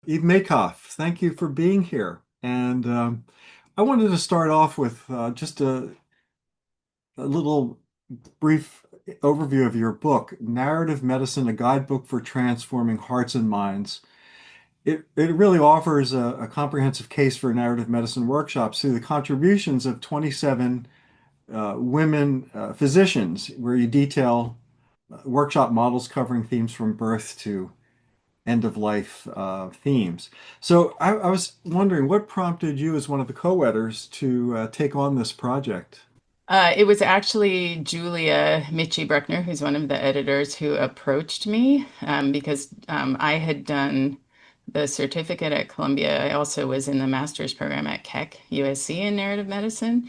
Eve Makoff, thank you for being here. And I wanted to start off with just a little brief overview of your book, Narrative Medicine, a Guidebook for Transforming Hearts and Minds. It really offers a comprehensive case for narrative medicine workshops through the contributions of 27 women physicians, where you detail workshop models covering themes from birth to end of life themes. So I was wondering what prompted you as one of the co-editors to take on this project? It was actually Julia Mitchie Bruckner, who's one of the editors, who approached me because I had done the certificate at Columbia. I also was in the master's program at Keck, USC in narrative medicine.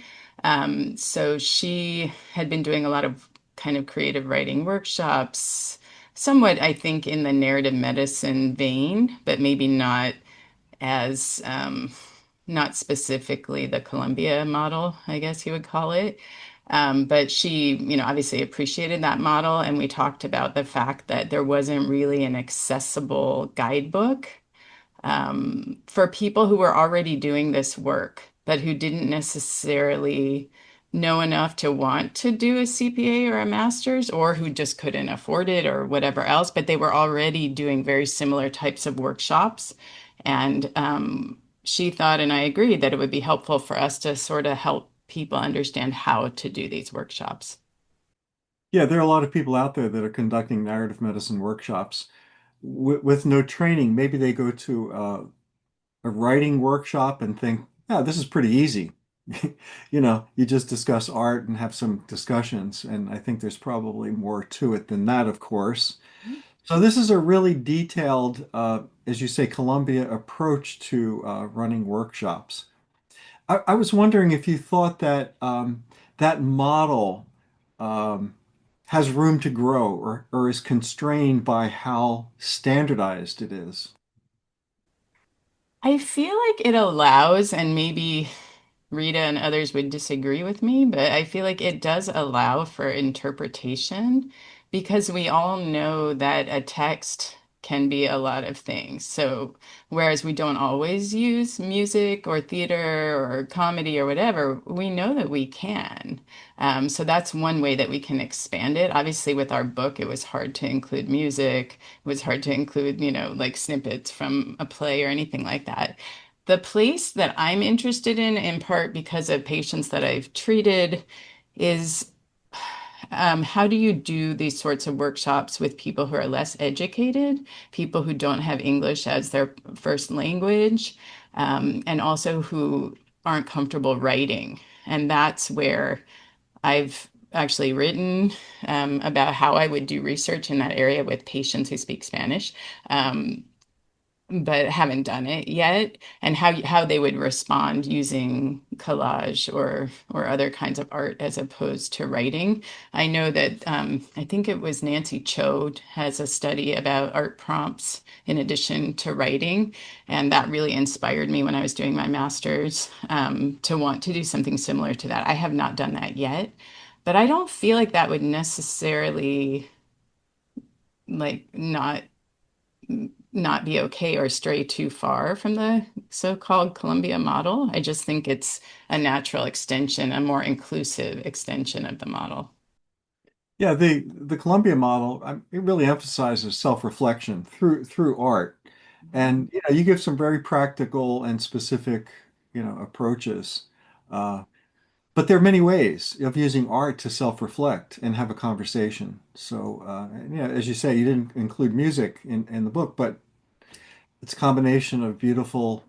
So she had been doing a lot of kind of creative writing workshops, somewhat, I think, in the narrative medicine vein, but maybe as not specifically the Columbia model, I guess you would call it. But she, obviously appreciated that model. And we talked about the fact that there wasn't really an accessible guidebook for people who were already doing this work, but who didn't necessarily know enough to want to do a CPA or a master's, or who just couldn't afford it or whatever else, but they were already doing very similar types of workshops. And she thought, and I agreed, that it would be helpful for us to sort of help people understand how to do these workshops. Yeah, there are a lot of people out there that are conducting narrative medicine workshops with no training. Maybe they go to a writing workshop and think, "Yeah, this is pretty easy." You just discuss art and have some discussions, and I think there's probably more to it than that, of course. So this is a really detailed, as you say, Columbia approach to running workshops. I was wondering if you thought that that model um, has room to grow or is constrained by how standardized it is. I feel like it allows, and maybe Rita and others would disagree with me, but I feel like it does allow for interpretation because we all know that a text can be a lot of things. So, whereas we don't always use music or theater or comedy or whatever, we know that we can. So, that's one way that we can expand it. Obviously, with our book, it was hard to include music, it was hard to include, like snippets from a play or anything like that. The place that I'm interested in part because of patients that I've treated, is how do you do these sorts of workshops with people who are less educated, people who don't have English as their first language, and also who aren't comfortable writing. And that's where I've actually written about how I would do research in that area with patients who speak Spanish. But haven't done it yet, and how they would respond using collage or other kinds of art as opposed to writing. I know that I think it was Nancy Cho has a study about art prompts in addition to writing, and that really inspired me when I was doing my master's to want to do something similar to that. I have not done that yet, but I don't feel like that would necessarily like not be okay or stray too far from the so-called Columbia model. I just think it's a natural extension, a more inclusive extension of the model. Yeah, the Columbia model, it really emphasizes self-reflection through art. And you give some very practical and specific, approaches. Uh, but there are many ways of using art to self-reflect and have a conversation. So, as you say, you didn't include music in the book, but it's a combination of beautiful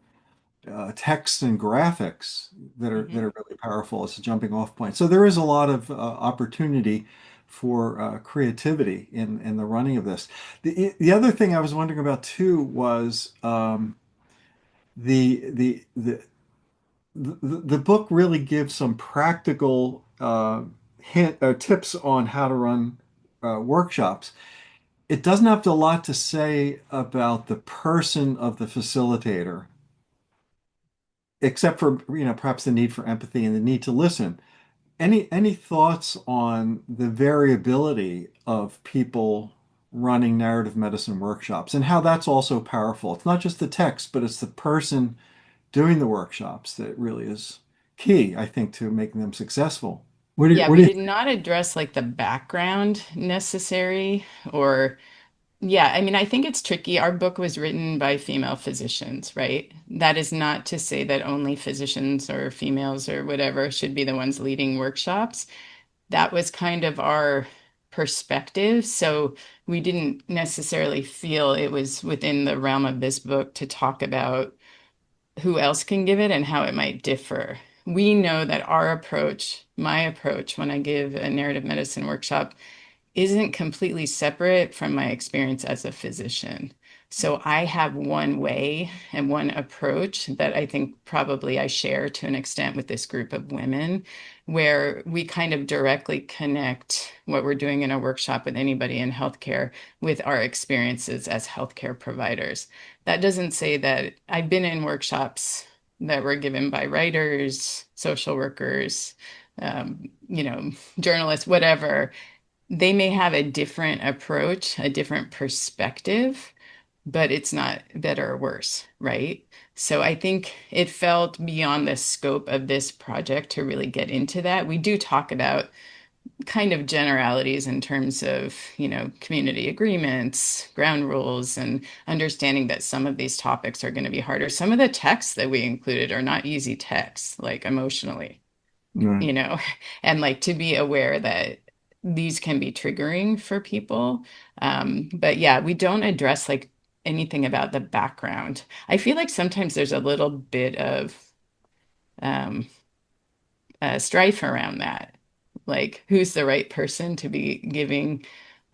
text and graphics that Mhm. are really powerful as a jumping off point. So there is a lot of opportunity for creativity in the running of this. The other thing I was wondering about too was the, the the the book really gives some practical tips on how to run workshops. It doesn't have a lot to say about the person of the facilitator, except for, perhaps the need for empathy and the need to listen. Any thoughts on the variability of people running narrative medicine workshops and how that's also powerful. It's not just the text, but it's the person doing the workshops that really is key, I think, to making them successful. Yeah, What we do you did not address like the background necessary or yeah, I mean, I think it's tricky. Our book was written by female physicians, right? That is not to say that only physicians or females or whatever should be the ones leading workshops. That was kind of our perspective. So we didn't necessarily feel it was within the realm of this book to talk about who else can give it and how it might differ. We know that our approach, my approach when I give a narrative medicine workshop, isn't completely separate from my experience as a physician. So I have one way and one approach that I think probably I share to an extent with this group of women, where we kind of directly connect what we're doing in a workshop with anybody in healthcare with our experiences as healthcare providers. That doesn't say that I've been in workshops that were given by writers, social workers, journalists, whatever. They may have a different approach, a different perspective, but it's not better or worse, right? So I think it felt beyond the scope of this project to really get into that. We do talk about kind of generalities in terms of, community agreements, ground rules, and understanding that some of these topics are going to be harder. Some of the texts that we included are not easy texts, like emotionally, Right. you know, and like to be aware that these can be triggering for people. But yeah, we don't address like anything about the background. I feel like sometimes there's a little bit of um, strife around that. Like, who's the right person to be giving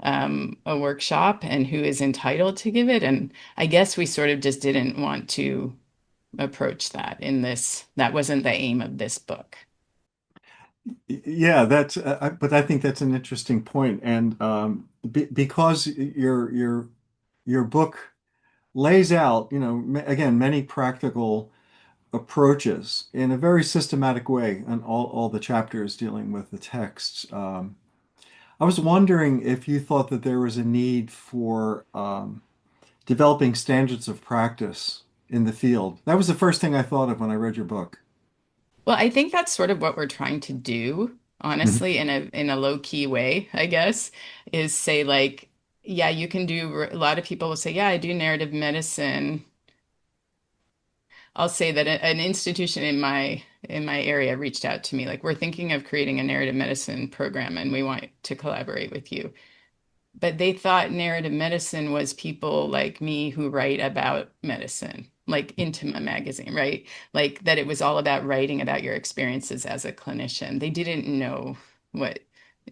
a workshop and who is entitled to give it? And I guess we sort of just didn't want to approach that in this. That wasn't the aim of this book. Yeah, but I think that's an interesting point. And because your book lays out, again, many practical approaches in a very systematic way on all the chapters dealing with the texts. I was wondering if you thought that there was a need for developing standards of practice in the field. That was the first thing I thought of when I read your book. Well, I think that's sort of what we're trying to do, Mhm. honestly, in a low key way, I guess, is say like, yeah, you can do a lot of people will say, yeah, I do narrative medicine. I'll say that an institution in my area reached out to me like, we're thinking of creating a narrative medicine program and we want to collaborate with you. But they thought narrative medicine was people like me who write about medicine, like Intima magazine, right? Like that it was all about writing about your experiences as a clinician. They didn't know what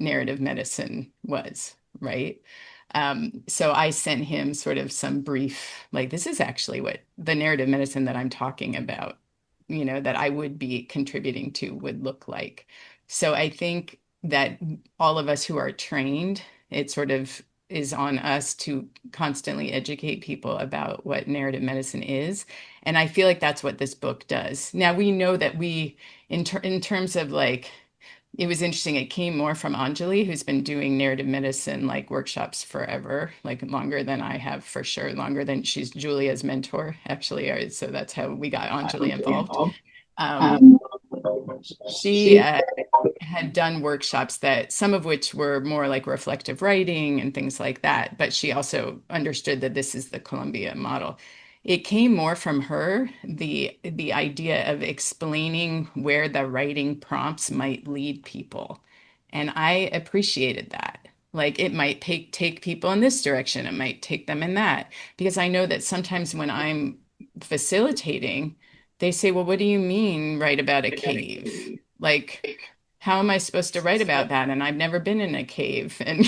narrative medicine was, right? So I sent him sort of some brief, like, this is actually what the narrative medicine that I'm talking about, that I would be contributing to would look like. So I think that all of us who are trained, it sort of is on us to constantly educate people about what narrative medicine is. And I feel like that's what this book does. Now we know that in terms of like, it was interesting. It came more from Anjali, who's been doing narrative medicine like workshops forever, like longer than I have for sure, longer than she's Julia's mentor, actually. So that's how we got Anjali involved. Um, she had done workshops that some of which were more like reflective writing and things like that, but she also understood that this is the Columbia model. It came more from her, the idea of explaining where the writing prompts might lead people. And I appreciated that. Like it might take people in this direction, it might take them in that. Because I know that sometimes when I'm facilitating, they say, well, what do you mean write about a cave? Like, how am I supposed to write about that? And I've never been in a cave. And,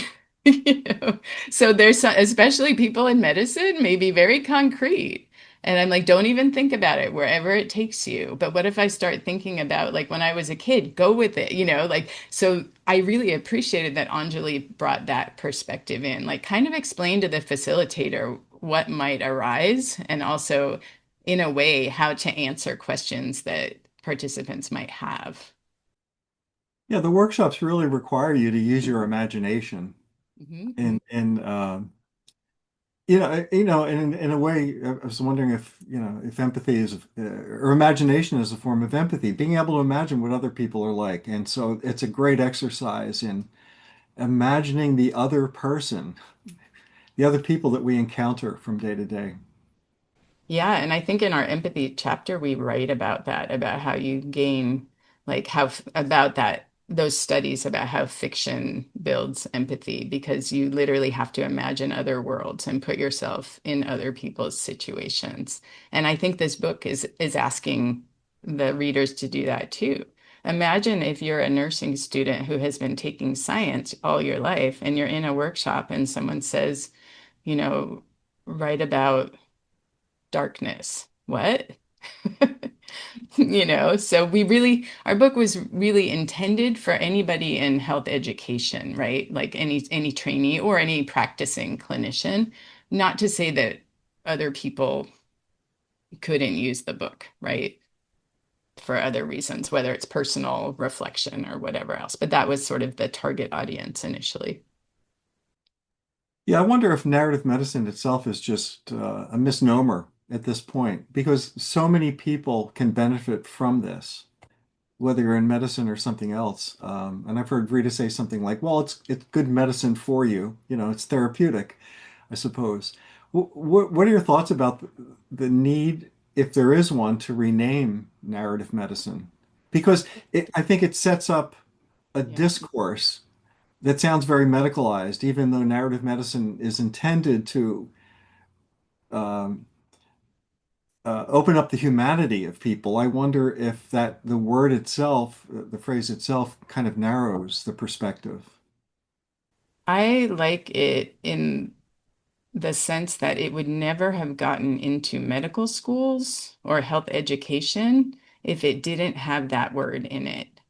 so there's some, especially people in medicine, may be very concrete. And I'm like, don't even think about it wherever it takes you. But what if I start thinking about like when I was a kid, go with it, like, so I really appreciated that Anjali brought that perspective in, like kind of explain to the facilitator what might arise and also in a way how to answer questions that participants might have. Yeah, the workshops really require you to use your imagination Mhm. in in a way, I was wondering if, if empathy is, or imagination is a form of empathy, being able to imagine what other people are like. And so it's a great exercise in imagining the other person, the other people that we encounter from day to day. Yeah, and I think in our empathy chapter, we write about that, about how you gain, like about that, those studies about how fiction builds empathy, because you literally have to imagine other worlds and put yourself in other people's situations. And I think this book is asking the readers to do that too. Imagine if you're a nursing student who has been taking science all your life and you're in a workshop and someone says, you know, write about darkness. What? So our book was really intended for anybody in health education, right? Like any trainee or any practicing clinician. Not to say that other people couldn't use the book, right? For other reasons, whether it's personal reflection or whatever else. But that was sort of the target audience initially. Yeah, I wonder if narrative medicine itself is just a misnomer at this point, because so many people can benefit from this, whether you're in medicine or something else. And I've heard Rita say something like, "Well, it's good medicine for you. It's therapeutic, I suppose." What are your thoughts about the need, if there is one, to rename narrative medicine? Because I think it sets up a Yeah. discourse that sounds very medicalized, even though narrative medicine is intended to um, open up the humanity of people. I wonder if the word itself, the phrase itself, kind of narrows the perspective. I like it in the sense that it would never have gotten into medical schools or health education if it didn't have that word in it,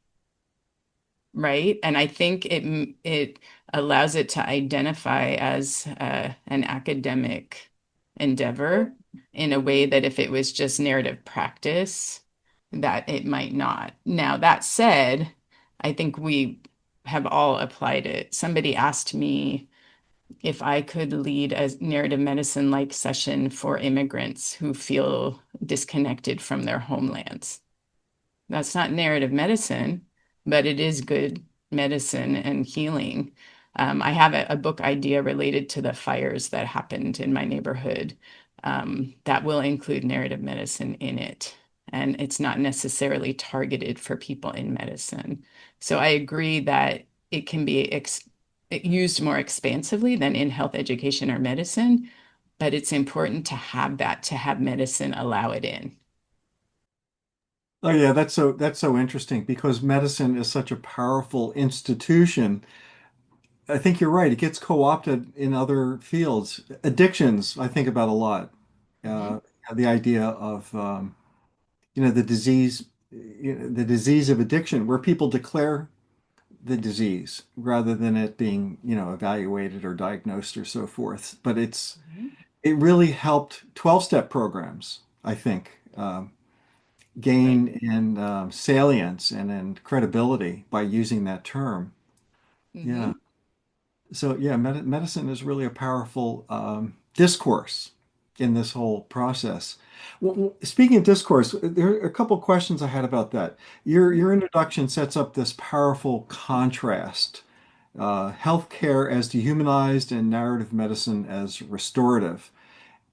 right? And I think it allows it to identify as an academic endeavor in a way that if it was just narrative practice, that it might not. Now, that said, I think we have all applied it. Somebody asked me if I could lead a narrative medicine like session for immigrants who feel disconnected from their homelands. That's not narrative medicine, but it is good medicine and healing. I have a book idea related to the fires that happened in my neighborhood that will include narrative medicine in it. And it's not necessarily targeted for people in medicine. So I agree that it can be used more expansively than in health education or medicine, but it's important to have that, to have medicine allow it in. Oh yeah, that's so interesting because medicine is such a powerful institution. I think you're right. It gets co-opted in other fields. Addictions, I think about a lot. Mhm. Uh, the idea of the disease of addiction, where people declare the disease rather than it being, evaluated or diagnosed or so forth. But Mhm. it really helped 12-step programs, I think, Right. gain in salience and in credibility by using that term. Yeah. Hmm. So yeah, medicine is really a powerful discourse in this whole process. Well, speaking of discourse, there are a couple questions I had about that. Your introduction sets up this powerful contrast: healthcare as dehumanized and narrative medicine as restorative.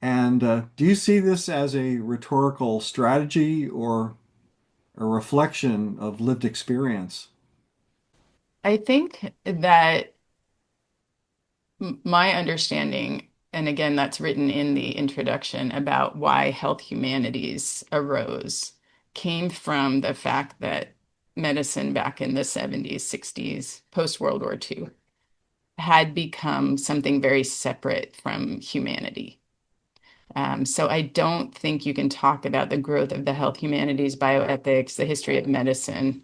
And do you see this as a rhetorical strategy or a reflection of lived experience? I think that my understanding, and again, that's written in the introduction about why health humanities arose, came from the fact that medicine back in the 70s, 60s, post World War II, had become something very separate from humanity. So I don't think you can talk about the growth of the health humanities, bioethics, the history of medicine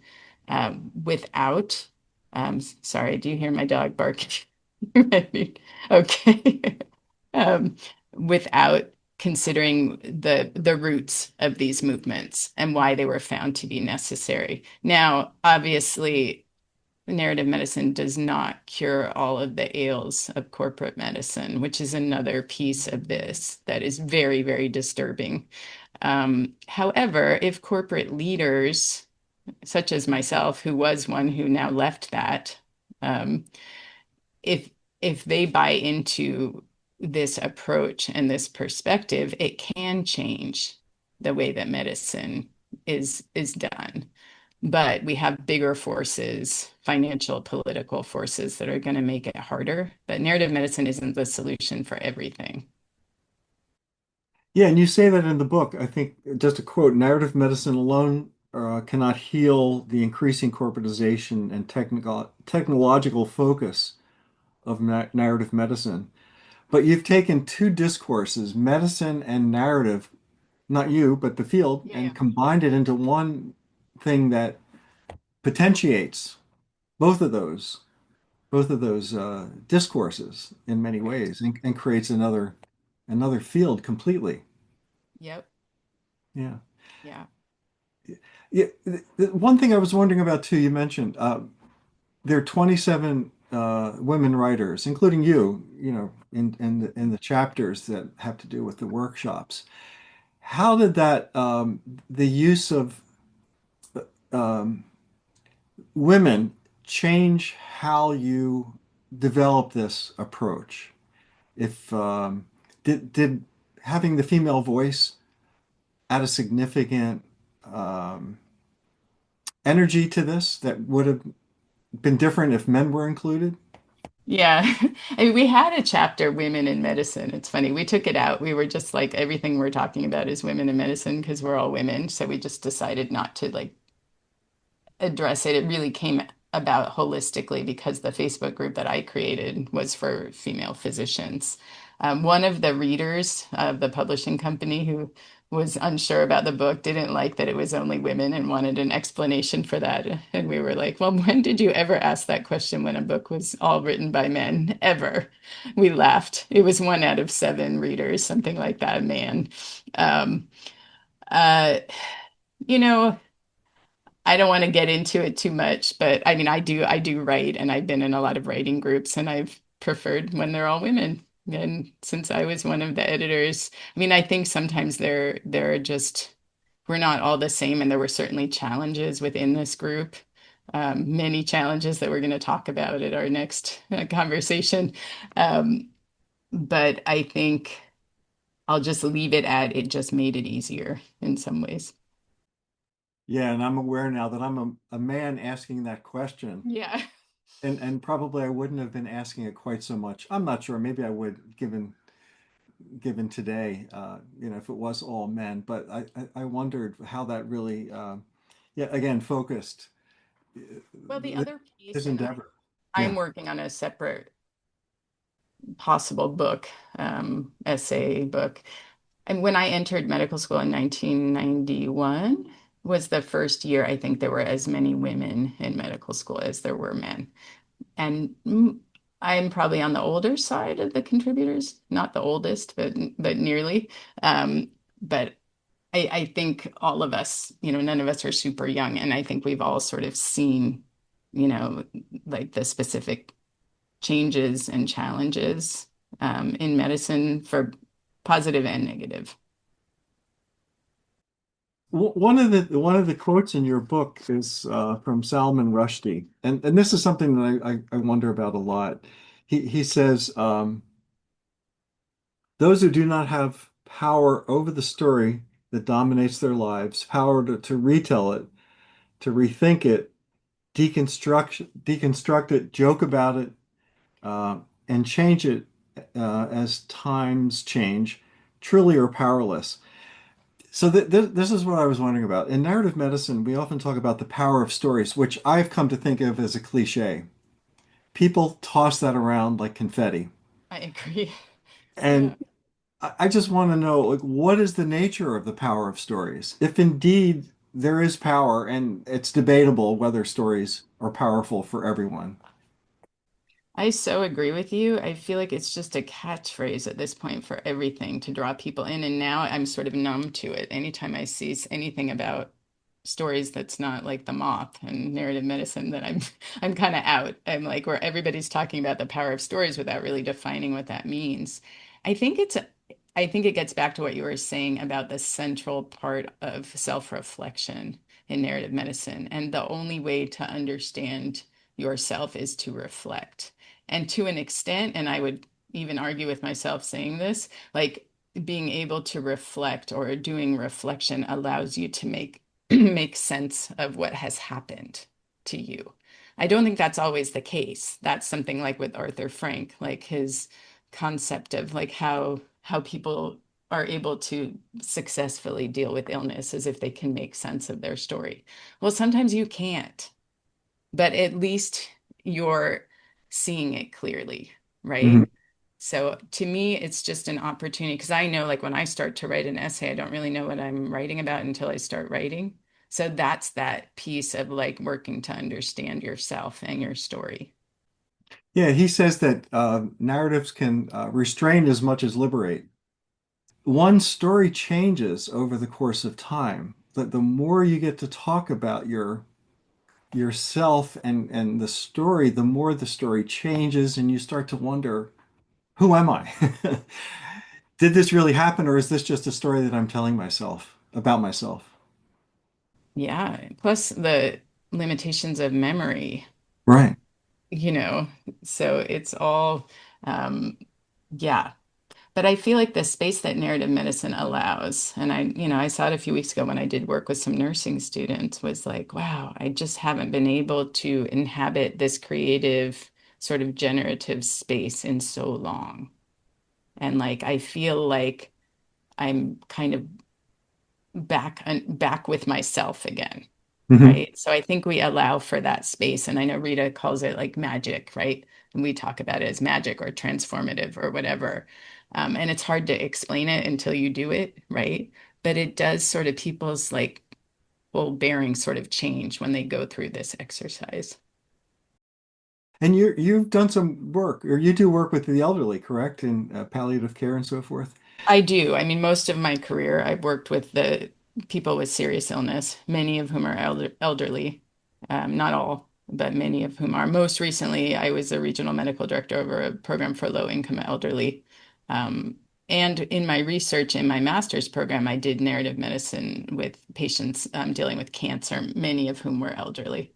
without. Sorry, do you hear my dog barking? Okay. Um, Without considering the roots of these movements and why they were found to be necessary. Now, obviously, narrative medicine does not cure all of the ails of corporate medicine, which is another piece of this that is very, very disturbing. However, if corporate leaders, such as myself, who was one who now left that, um, if if they buy into this approach and this perspective, it can change the way that medicine is done. But we have bigger forces, financial, political forces that are going to make it harder. But narrative medicine isn't the solution for everything. Yeah, and you say that in the book. I think just a quote, narrative medicine alone cannot heal the increasing corporatization and technological focus of narrative medicine. But you've taken two discourses, medicine and narrative, not you, but the field, Yeah, yeah. and combined it into one thing that potentiates both of those, discourses in many Right. ways, and creates another field completely. Yep. Yeah. Yeah. Yeah. One thing I was wondering about too, you mentioned there are 27 women writers, including you, in the chapters that have to do with the workshops. How did the use of um, women change how you develop this approach? If did having the female voice add a significant um, energy to this that would have been different if men were included? Yeah. I mean, we had a chapter, Women in Medicine. It's funny. We took it out. We were just like, everything we're talking about is women in medicine because we're all women. So we just decided not to like address it. It really came about holistically because the Facebook group that I created was for female physicians. One of the readers of the publishing company who was unsure about the book didn't like that it was only women and wanted an explanation for that. And we were like, well, when did you ever ask that question when a book was all written by men? Ever. We laughed. It was 1 out of 7 readers, something like that, man. Um, uh, you know, I don't want to get into it too much, but I mean, I do write, and I've been in a lot of writing groups, and I've preferred when they're all women. And since I was one of the editors, I mean, I think sometimes they're just we're not all the same, and there were certainly challenges within this group. Many challenges that we're going to talk about at our next conversation. Um, but I think I'll just leave it at it just made it easier in some ways. Yeah, and I'm aware now that I'm a man asking that question. Yeah. And probably I wouldn't have been asking it quite so much. I'm not sure. Maybe I would, given today, if it was all men. But I wondered how that really, yeah, again, focused Well, the uh, other piece, his and endeavor. I'm Yeah. working on a separate possible book, essay book. And when I entered medical school in 1991 was the first year I think there were as many women in medical school as there were men. And I'm probably on the older side of the contributors, not the oldest, but nearly. But I think all of us, none of us are super young, and I think we've all sort of seen, you know, like the specific changes and challenges in medicine for positive and negative. One of the quotes in your book is from Salman Rushdie, and this is something that I wonder about a lot. He says, "Those who do not have power over the story that dominates their lives, power to retell it, to rethink it, deconstruct it, joke about it, and change it as times change, truly are powerless." So this is what I was wondering about. In narrative medicine, we often talk about the power of stories, which I've come to think of as a cliche. People toss that around like confetti. I agree. Yeah. And I just want to know, like, what is the nature of the power of stories? If indeed there is power, and it's debatable whether stories are powerful for everyone. I so agree with you. I feel like it's just a catchphrase at this point for everything to draw people in. And now I'm sort of numb to it. Anytime I see anything about stories that's not like the moth and narrative medicine that I'm kind of out. I'm like where everybody's talking about the power of stories without really defining what that means. I think it's I think it gets back to what you were saying about the central part of self-reflection in narrative medicine. And the only way to understand yourself is to reflect. And to an extent, and I would even argue with myself saying this, like being able to reflect or doing reflection allows you to make make sense of what has happened to you. I don't think that's always the case. That's something like with Arthur Frank, like his concept of like how people are able to successfully deal with illness as if they can make sense of their story. Well, sometimes you can't, but at least you're seeing it clearly, Mhm. right? So to me, it's just an opportunity because I know like when I start to write an essay, I don't really know what I'm writing about until I start writing. So that's that piece of like working to understand yourself and your story. Yeah, he says that narratives can restrain as much as liberate. One story changes over the course of time. The more you get to talk about yourself and the story, the more the story changes, and you start to wonder, who am I? Did this really happen, or is this just a story that I'm telling myself about myself? Yeah. Plus the limitations of memory, Right. you know, so it's all, um, yeah. But I feel like the space that narrative medicine allows, and I saw it a few weeks ago when I did work with some nursing students, was like, wow, I just haven't been able to inhabit this creative sort of generative space in so long. And like I feel like I'm kind of back with myself again. Hmm. Right. So I think we allow for that space. And I know Rita calls it like magic, right? And we talk about it as magic or transformative or whatever. And it's hard to explain it until you do it, right? But it does sort of people's like whole bearing sort of change when they go through this exercise. And you've done some work, or you do work with the elderly, correct? In palliative care and so forth. I do. I mean, most of my career, I've worked with the people with serious illness, many of whom are elderly. Not all, but many of whom are. Most recently, I was a regional medical director over a program for low-income elderly. Um, and in my research in my master's program, I did narrative medicine with patients dealing with cancer, many of whom were elderly.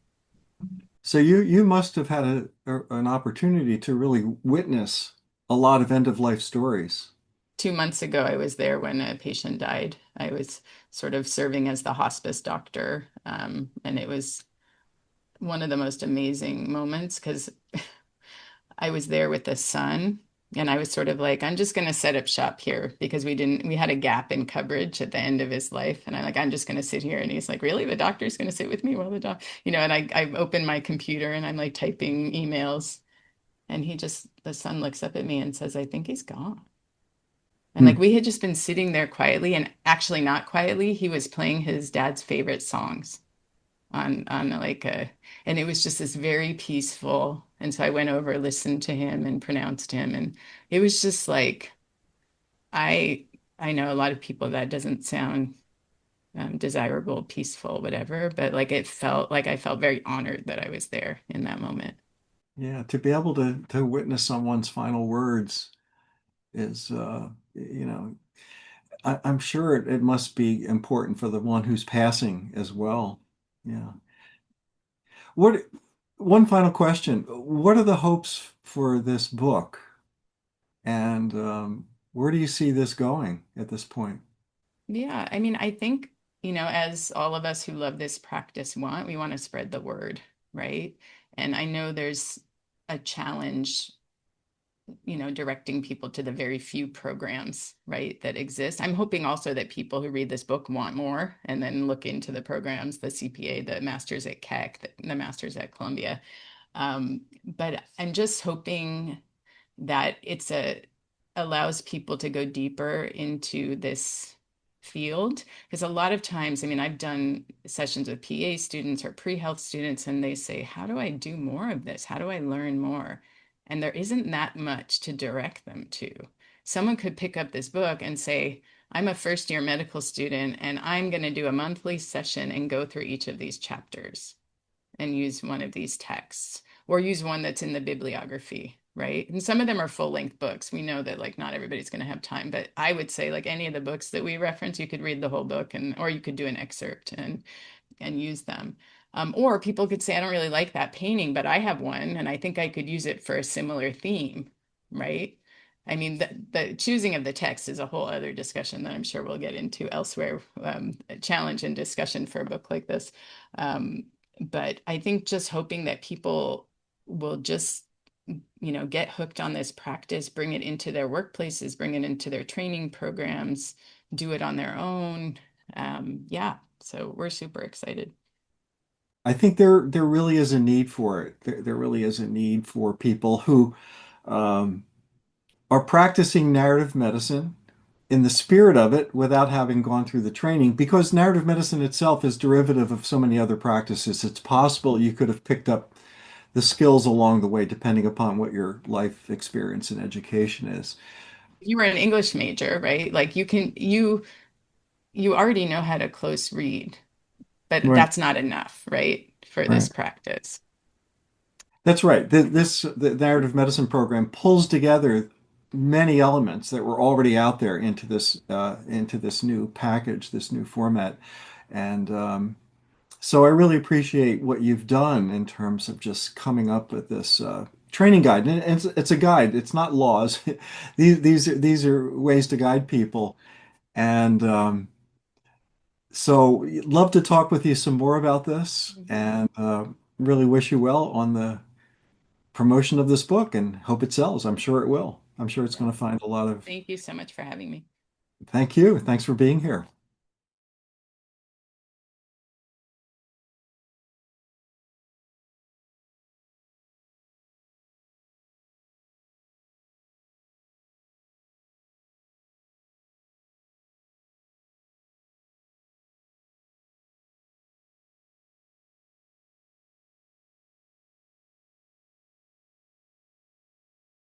So you must have had an opportunity to really witness a lot of end of life stories. 2 months ago, I was there when a patient died. I was sort of serving as the hospice doctor, and it was one of the most amazing moments because I was there with the son and I was sort of like, I'm just going to set up shop here because we had a gap in coverage at the end of his life. And I'm like, I'm just going to sit here. And he's like, really? The doctor's going to sit with me while and I open my computer and I'm like typing emails. And the son looks up at me and says, I think he's gone. And Hmm. like we had just been sitting there quietly and actually not quietly. He was playing his dad's favorite songs on like a and it was just this very peaceful and so I went over listened to him and pronounced him and it was just like I I know a lot of people that doesn't sound desirable, peaceful, whatever, but like it felt like I felt very honored that I was there in that moment. Yeah, to be able to witness someone's final words is, I'm sure it must be important for the one who's passing as well. Yeah. What, one final question. What are the hopes for this book? And where do you see this going at this point? Yeah, I mean, I think, as all of us who love this practice want, we want to spread the word, right? And I know there's a challenge directing people to the very few programs, right, that exist. I'm hoping also that people who read this book want more and then look into the programs, the CPA, the masters at Keck, the masters at Columbia. But I'm just hoping that it's a allows people to go deeper into this field because a lot of times, I mean, I've done sessions with PA students or pre-health students and they say, how do I do more of this? How do I learn more? And there isn't that much to direct them to. Someone could pick up this book and say, I'm a first year medical student and I'm going to do a monthly session and go through each of these chapters and use one of these texts or use one that's in the bibliography, right? And some of them are full length books. We know that like not everybody's going to have time, but I would say like any of the books that we reference, you could read the whole book and or you could do an excerpt and use them. Or people could say, I don't really like that painting, but I have one and I think I could use it for a similar theme, right? I mean, the choosing of the text is a whole other discussion that I'm sure we'll get into elsewhere, a challenge and discussion for a book like this. But I think just hoping that people will just, get hooked on this practice, bring it into their workplaces, bring it into their training programs, do it on their own. Yeah, so we're super excited. I think there really is a need for it. There really is a need for people who um, are practicing narrative medicine in the spirit of it without having gone through the training, because narrative medicine itself is derivative of so many other practices. It's possible you could have picked up the skills along the way, depending upon what your life experience and education is. You were an English major, right? Like you already know how to close read, but Right. that's not enough, right? For this Right. practice. That's right. The narrative medicine program pulls together many elements that were already out there into this new package, this new format, and so I really appreciate what you've done in terms of just coming up with this training guide. And it's a guide. It's not laws. These are ways to guide people. And so love to talk with you some more about this, Mhm. and really wish you well on the promotion of this book and hope it sells. I'm sure it will. I'm sure it's Yeah. going to find a lot of. Thank you so much for having me. Thank you. Thanks for being here.